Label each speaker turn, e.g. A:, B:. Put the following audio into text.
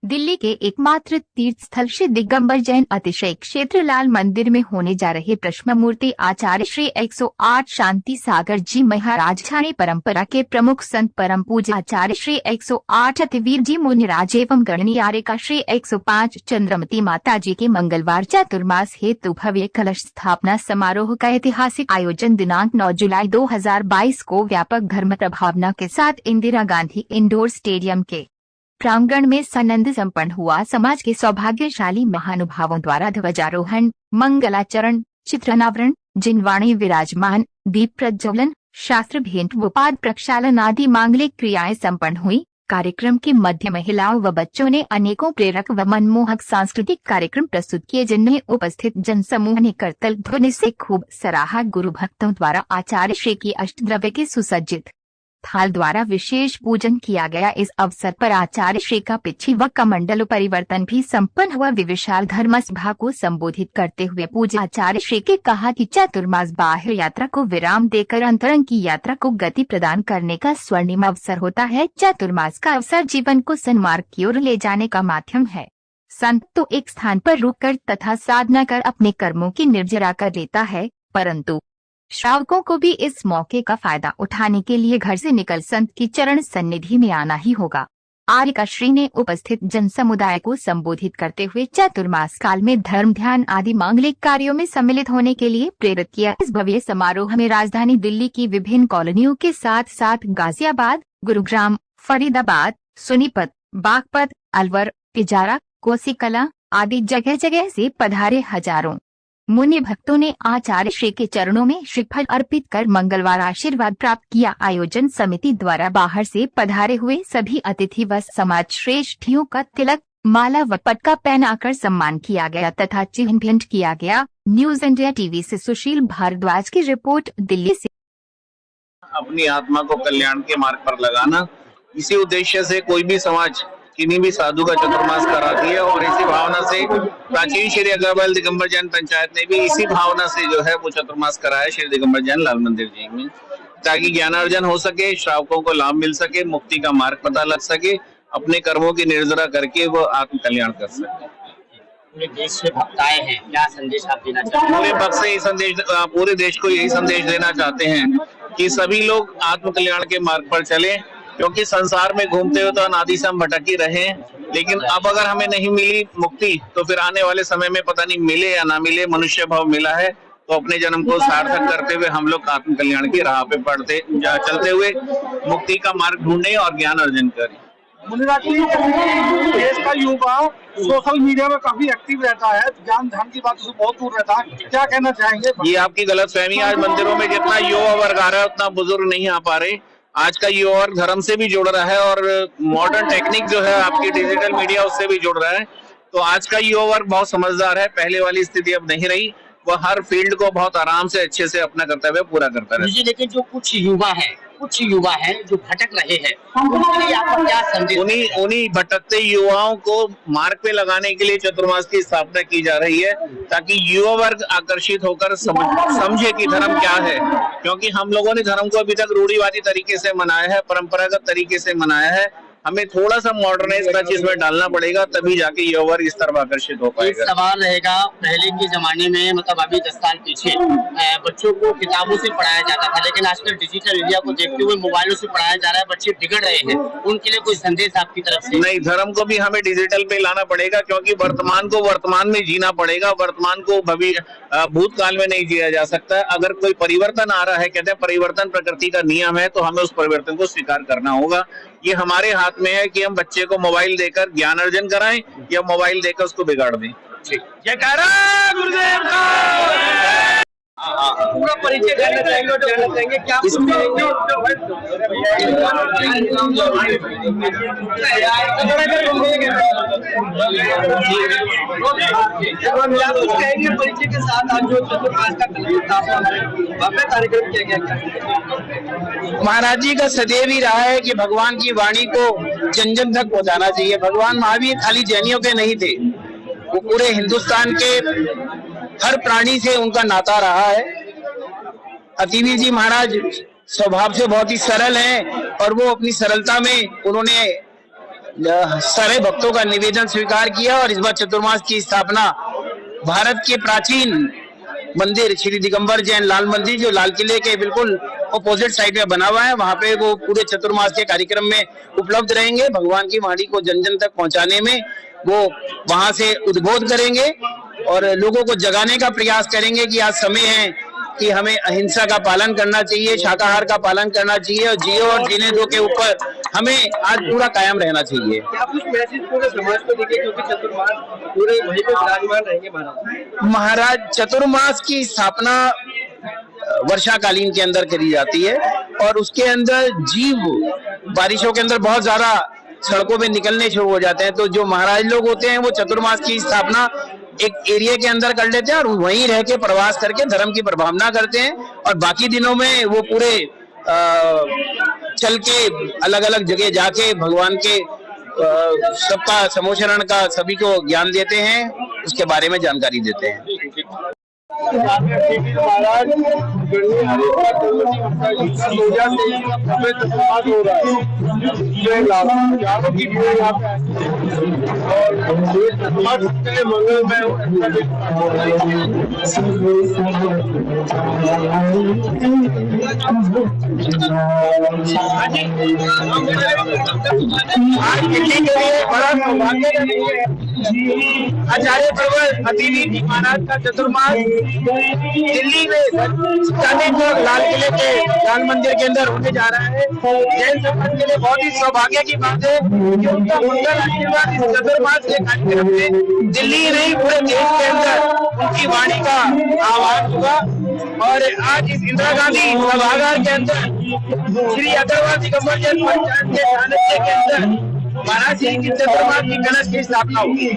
A: दिल्ली के एकमात्र तीर्थ स्थल श्री दिगंबर जैन अतिशय क्षेत्र लाल मंदिर में होने जा रहे प्रश्न मूर्ति आचार्य श्री 108 शांति सागर जी महाराज छाणी परंपरा के प्रमुख संत परम पूज्य आचार्य श्री 108 अतिवीर जी मुनिराज एवं गणनीय का श्री 105 चंद्रमती माता जी के मंगलवार चातुर्मास हेतु भव्य कलश स्थापना समारोह का ऐतिहासिक आयोजन दिनांक 9 जुलाई 2022 को व्यापक धर्म प्रभावना के साथ इंदिरा गांधी इंडोर स्टेडियम के प्रांगण में सनंद संपन्न हुआ। समाज के सौभाग्यशाली महानुभावों द्वारा ध्वजारोहण, मंगलाचरण, चित्रानावरण, जिनवाणी विराजमान, दीप प्रज्वलन, शास्त्र भेंट व पाद प्रक्षालन आदि मांगलिक क्रियाएं संपन्न हुई। कार्यक्रम के मध्य महिलाओं व बच्चों ने अनेकों प्रेरक व मनमोहक सांस्कृतिक कार्यक्रम प्रस्तुत किए, जिनमें उपस्थित जनसमूह ने करतल ध्वनि से खूब सराहा। गुरु भक्तों द्वारा आचार्य श्री की अष्टद्रव्य के सुसज्जित थाल द्वारा विशेष पूजन किया गया। इस अवसर पर आचार्य श्री का पिछी व कमंडल परिवर्तन भी संपन्न हुआ। विशाल धर्म सभा को संबोधित करते हुए पूज्य आचार्य श्री के कहा कि चातुर्मास बाह्य यात्रा को विराम देकर अंतरंग की यात्रा को गति प्रदान करने का स्वर्णिम अवसर होता है। चातुर्मास का अवसर जीवन को सन्मार्ग की ओर ले जाने का माध्यम है। संत तो एक स्थान पर रुककर तथा साधना कर अपने कर्मों की निर्जरा कर लेता है, परंतु श्रावकों को भी इस मौके का फायदा उठाने के लिए घर से निकल संत की चरण सन्निधि में आना ही होगा। आर्य श्री ने उपस्थित जन समुदाय को संबोधित करते हुए चातुर्मास काल में धर्म ध्यान आदि मांगलिक कार्यों में सम्मिलित होने के लिए प्रेरित किया। इस भव्य समारोह में राजधानी दिल्ली की विभिन्न कॉलोनियों के साथ साथ गाजियाबाद, गुरुग्राम, फरीदाबाद, सोनीपत, बागपत, अलवर, पिजारा, कोसीकला आदि जगह जगह से पधारे हजारों मुनि भक्तों ने आचार्य श्री के चरणों में श्रीफल अर्पित कर मंगलवार आशीर्वाद प्राप्त किया। आयोजन समिति द्वारा बाहर से पधारे हुए सभी अतिथि व समाज श्रेष्ठियों का तिलक, माला व पटका पहनाकर सम्मान किया गया तथा चिन्ह भेंट किया गया। न्यूज इंडिया टीवी से सुशील भारद्वाज की रिपोर्ट, दिल्ली से।
B: अपनी आत्मा को कल्याण के मार्ग पर लगाना, इसी उद्देश्य से कोई भी समाज किन्हीं भी साधु का चतुर्मास कराती है और इसी भावना से प्राचीन श्री अग्रवाल दिगंबर जैन पंचायत ने भी इसी भावना से जो है वो चतुर्मास कराया श्री दिगंबर जैन लाल मंदिर जी में, ताकि ज्ञानार्जन हो सके, श्रावकों को लाभ मिल सके, मुक्ति का मार्ग पता लग सके, अपने कर्मों की निर्जरा करके वो आत्म कल्याण कर सके।
C: पूरे देश से भक्त आए हैं, क्या संदेश आप देना चाहते हैं?
B: पूरे भक्त से पूरे देश को यही संदेश देना चाहते हैं कि सभी लोग आत्म कल्याण के मार्ग पर चले, क्योंकि संसार में घूमते हुए तो अनादि से हम भटक ही रहे हैं, लेकिन अब अगर हमें नहीं मिली मुक्ति तो फिर आने वाले समय में पता नहीं मिले या ना मिले, मनुष्य भाव मिला है तो अपने जन्म को सार्थक करते हुए हम लोग आत्म कल्याण की राह पे चलते हुए मुक्ति का मार्ग ढूंढे और ज्ञान अर्जन करें।
D: मुनिराज जी, देश का युवा सोशल मीडिया में काफी एक्टिव रहता है, ज्ञान ध्यान की बात से बहुत दूर रहता है, क्या कहना चाहेंगे?
B: ये आपकी गलत फहमी। आज मंदिरों में जितना युवा वर्ग आ रहा है उतना बुजुर्ग नहीं आ पा रहे। आज का युवा वर्ग धर्म से भी जुड़ रहा है और मॉडर्न टेक्निक जो है आपकी डिजिटल मीडिया उससे भी जुड़ रहा है। तो आज का युवा वर्ग बहुत समझदार है, पहले वाली स्थिति अब नहीं रही। वह हर फील्ड को बहुत आराम से अच्छे से अपना कर्तव्य पूरा करता है।
C: लेकिन जो कुछ युवा है जो भटक रहे हैं, उनके लिए आपका क्या संदेश?
B: उन्हीं भटकते युवाओं को मार्ग पे लगाने के लिए चतुर्मास की स्थापना की जा रही है, ताकि युवा वर्ग आकर्षित होकर समझे कि धर्म क्या है। क्योंकि हम लोगों ने धर्म को अभी तक रूढ़िवादी तरीके से मनाया है, परंपरागत तरीके से मनाया है। हमें थोड़ा सा मॉडर्नाइज टच इसमें डालना पड़ेगा, तभी जाके युवा वर्ग इस तरफ आकर्षित हो पाएगा।
C: एक सवाल रहेगा, पहले के जमाने में मतलब अभी 10 साल पीछे बच्चों को किताबों से पढ़ाया जाता था, लेकिन आजकल डिजिटल इंडिया को देखते हुए मोबाइलों से पढ़ाया जा रहा है, बच्चे बिगड़ रहे हैं। उनके लिए कोई संदेश आपकी तरफ से?
B: नहीं, धर्म को भी हमें डिजिटल पे लाना पड़ेगा, क्योंकि वर्तमान को वर्तमान में जीना पड़ेगा। वर्तमान को भूतकाल में नहीं जिया जा सकता। अगर कोई परिवर्तन आ रहा है, कहते हैं परिवर्तन प्रकृति का नियम है, तो हमें उस परिवर्तन को स्वीकार करना होगा। ये हमारे हाथ में है कि हम बच्चे को मोबाइल देकर ज्ञान अर्जन कराएं या मोबाइल देकर उसको बिगाड़ दें।
D: जयकारा गुरुदेव का। पूरा परिचय जानना चाहेंगे क्या कहेंगे परिचय के साथ आज जो चतुर्मास का कार्यक्रम किया गया?
E: महाराज जी का सदैव ही रहा है कि भगवान की वाणी को जन जन तक पहुंचाना चाहिए। भगवान महावीर खाली जैनियों के नहीं थे, वो पूरे हिंदुस्तान के हर प्राणी से उनका नाता रहा है। अतिवीर जी महाराज स्वभाव से बहुत ही सरल हैं और वो अपनी सरलता में उन्होंने सारे भक्तों का निवेदन स्वीकार किया और इस बार चतुर्मास की स्थापना भारत के प्राचीन मंदिर श्री दिगंबर जैन लाल मंदिर, जो लाल किले के बिल्कुल अपोजिट साइड में बना हुआ है, वहां पे वो पूरे चतुर्मास के कार्यक्रम में उपलब्ध रहेंगे। भगवान की वाणी को जन जन तक पहुंचाने में वो वहां से उद्बोध करेंगे और लोगों को जगाने का प्रयास करेंगे कि आज समय है कि हमें अहिंसा का पालन करना चाहिए, शाकाहार का पालन करना चाहिए और जियो और जीने दो के ऊपर हमें आज पूरा कायम रहना चाहिए।
F: क्या कुछ मैसेज पूरे समाज को देंगे, क्योंकि चतुर्मास पूरे वहीं पे विराजमान रहेंगे महाराज?
E: महाराज चतुर्मास की स्थापना वर्षाकालीन के अंदर करी जाती है और उसके अंदर जीव बारिशों के अंदर बहुत ज्यादा सड़कों पे निकलने शुरू हो जाते हैं, तो जो महाराज लोग होते हैं वो चतुर्मास की स्थापना एक एरिया के अंदर कर लेते हैं और वहीं रह के प्रवास करके धर्म की प्रभावना करते हैं और बाकी दिनों में वो पूरे चल के अलग अलग जगह जाके भगवान के सबका समोचरण का सभी को ज्ञान देते हैं, उसके बारे में जानकारी देते हैं।
F: महाराज हो रहा है, हजारों की भीड़ यहाँ पे मंगलमय
E: आज दिल्ली के लिए बड़ा सौभाग्य है। आचार्य प्रवर अतिथि महाराज का चतुर्मास दिल्ली में चांदनी चौक लाल किले के लाल मंदिर के अंदर होने जा रहा है। जैन समाज के लिए बहुत ही सौभाग्य की बात है कि उनका मंगल आशीर्वाद इस चतुर्मास के कार्यक्रम में दिल्ली नहीं पूरे देश के अंदर उनकी वाणी का आह्वान हुआ और आज इस इंदिरा गांधी सभागार के अंदर श्री अग्रवाल दिगंबर जैन पंचायत के सानिध्य के अंदर महाराज जी की चतुर्मास की कलश की स्थापना हुई।